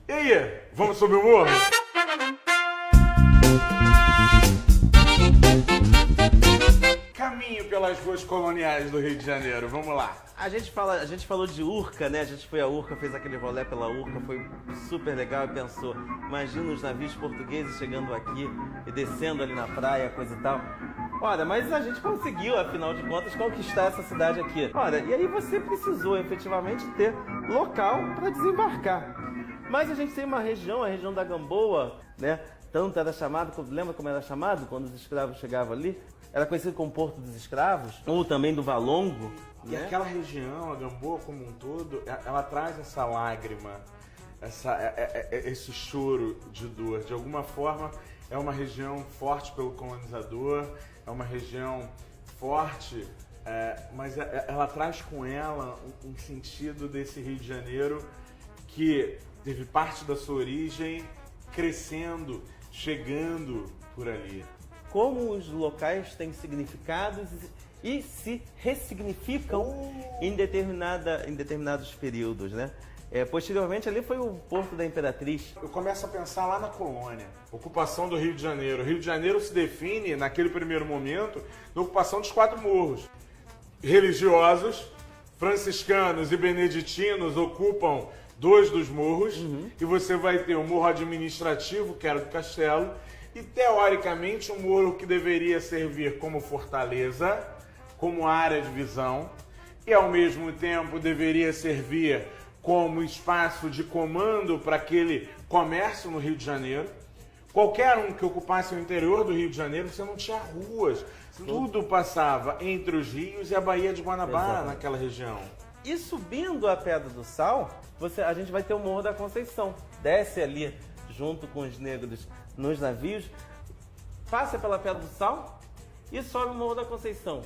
E aí, vamos subir o morro? Caminho pelas ruas coloniais do Rio de Janeiro, vamos lá. A gente falou de Urca, né? A gente foi a Urca, fez aquele rolê pela Urca, foi super legal e pensou, imagina os navios portugueses chegando aqui e descendo ali na praia, coisa e tal. Olha, mas a gente conseguiu, afinal de contas, conquistar essa cidade aqui. Olha, e aí você precisou efetivamente ter local para desembarcar. Mas a gente tem uma região, a região da Gamboa, né? Tanto era chamado, lembra como era chamado quando os escravos chegavam ali? Era conhecido como Porto dos Escravos, ou também do Valongo. E né? aquela região, a Gamboa como um todo, ela traz essa lágrima, esse choro de dor. De alguma forma, é uma região forte pelo colonizador, é uma região forte, mas ela traz com ela um sentido desse Rio de Janeiro que teve parte da sua origem crescendo, chegando por ali. Como os locais têm significados e se ressignificam em determinados períodos, né? Posteriormente, ali foi o Porto da Imperatriz. Eu começo a pensar lá na colônia, ocupação do Rio de Janeiro. O Rio de Janeiro se define, naquele primeiro momento, na ocupação dos 4 morros. Religiosos, franciscanos e beneditinos ocupam 2 dos morros, e você vai ter o morro administrativo, que era do castelo, e teoricamente um morro que deveria servir como fortaleza, como área de visão, e ao mesmo tempo deveria servir como espaço de comando para aquele comércio no Rio de Janeiro. Qualquer um que ocupasse o interior do Rio de Janeiro, você não tinha ruas, tudo passava entre os rios e a Baía de Guanabara. Exatamente. Naquela região. E subindo a Pedra do Sal, a gente vai ter o Morro da Conceição. Desce ali junto com os negros nos navios, passa pela Pedra do Sal e sobe o Morro da Conceição.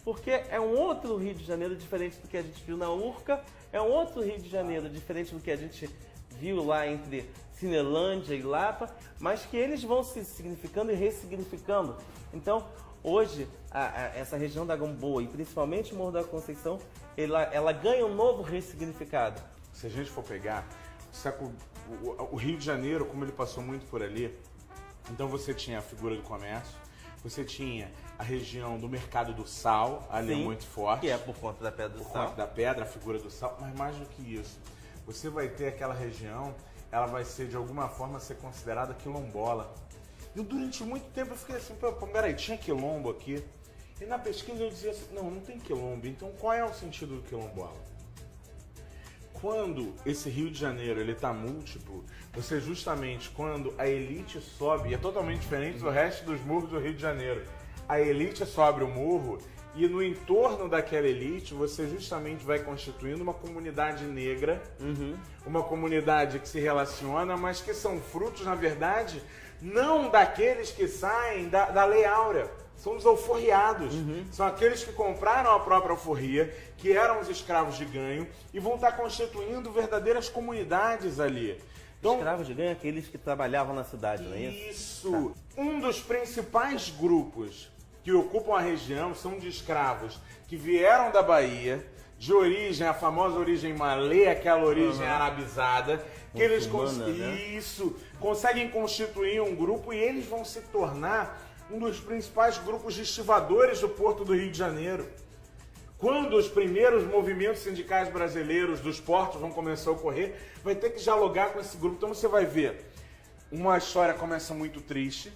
Porque é um outro Rio de Janeiro diferente do que a gente viu na Urca, é um outro Rio de Janeiro diferente do que a gente viu lá entre Cinelândia e Lapa, mas que eles vão se significando e ressignificando. Então, hoje, essa região da Gamboa e principalmente o Morro da Conceição, ela ganha um novo ressignificado. Se a gente for pegar o Rio de Janeiro, como ele passou muito por ali, então você tinha a figura do comércio, você tinha a região do mercado do sal, ali. Sim, muito forte. Que é por conta da Pedra do Sal. Por conta da pedra, a figura do sal, mas mais do que isso, você vai ter aquela região, ela vai ser de alguma forma ser considerada quilombola. E durante muito tempo eu fiquei assim, peraí, tinha quilombo aqui? E na pesquisa eu dizia assim, não tem quilombo, então qual é o sentido do quilombola? Quando esse Rio de Janeiro ele está múltiplo, você justamente quando a elite sobe, é totalmente diferente do resto dos morros do Rio de Janeiro. A elite sobe o morro e no entorno daquela elite você justamente vai constituindo uma comunidade negra, uma comunidade que se relaciona, mas que são frutos, na verdade, não daqueles que saem da Lei Áurea. São os alforriados, são aqueles que compraram a própria alforria, que eram os escravos de ganho e vão estar constituindo verdadeiras comunidades ali. Então, escravos de ganho, aqueles que trabalhavam na cidade, não é isso? Isso! Tá. Um dos principais grupos que ocupam a região são de escravos que vieram da Bahia, de origem, a famosa origem malê, aquela origem arabizada, que eles conseguem constituir um grupo e eles vão se tornar um dos principais grupos de estivadores do Porto do Rio de Janeiro. Quando os primeiros movimentos sindicais brasileiros dos portos vão começar a ocorrer, vai ter que dialogar com esse grupo. Então você vai ver, uma história começa muito triste,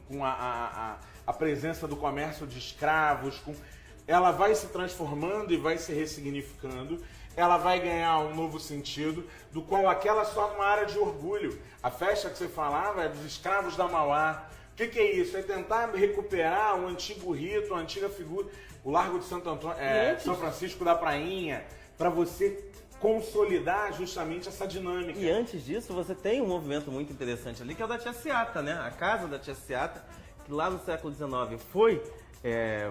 com a presença do comércio de escravos, ela vai se transformando e vai se ressignificando, ela vai ganhar um novo sentido, do qual aquela só uma área de orgulho. A festa que você falava é dos escravos da Mauá. O que é isso? É tentar recuperar um antigo rito, uma antiga figura, o Largo de Santo Antônio, São Francisco da Prainha, para você consolidar justamente essa dinâmica. E antes disso, você tem um movimento muito interessante ali, que é o da Tia Seata, né? A Casa da Tia Seata, que lá no século XIX foi,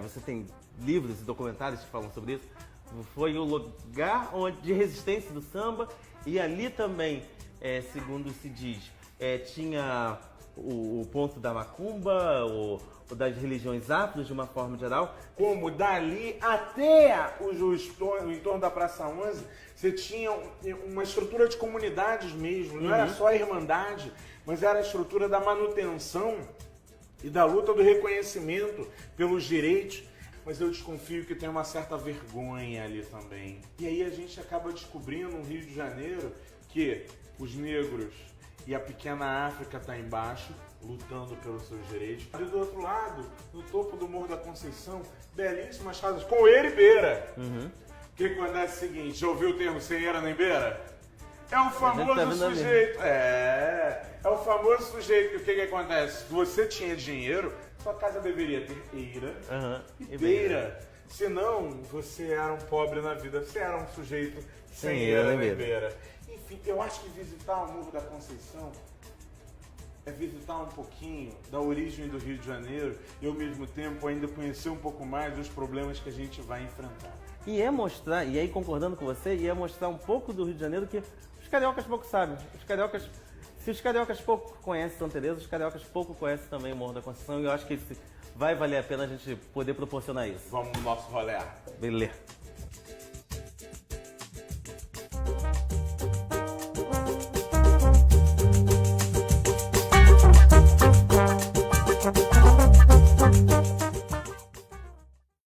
você tem livros e documentários que falam sobre isso, foi o lugar de resistência do samba, e ali também, segundo se diz, tinha o ponto da macumba, o das religiões afros de uma forma geral. Como dali até o entorno da Praça 11, você tinha uma estrutura de comunidades mesmo, não era só a irmandade, mas era a estrutura da manutenção e da luta do reconhecimento pelos direitos. Mas eu desconfio que tem uma certa vergonha ali também. E aí a gente acaba descobrindo no Rio de Janeiro que os negros e a pequena África está embaixo, lutando pelos seus direitos. E do outro lado, no topo do Morro da Conceição, belíssimas casas com eira e beira. O que acontece é o seguinte, já ouviu o termo sem eira nem beira? É o famoso sujeito. É o famoso sujeito. O que acontece? Se você tinha dinheiro, sua casa deveria ter eira e beira. Senão, você era um pobre na vida. Você era um sujeito sem eira nem beira. Enfim, eu acho que visitar o Morro da Conceição é visitar um pouquinho da origem do Rio de Janeiro e, ao mesmo tempo, ainda conhecer um pouco mais dos problemas que a gente vai enfrentar. E é mostrar, e aí concordando com você, e é mostrar um pouco do Rio de Janeiro que os cariocas pouco sabem. Se os cariocas pouco conhecem Santa Teresa, os cariocas pouco conhecem também o Morro da Conceição, e eu acho que vai valer a pena a gente poder proporcionar isso. Vamos no nosso rolê. Beleza.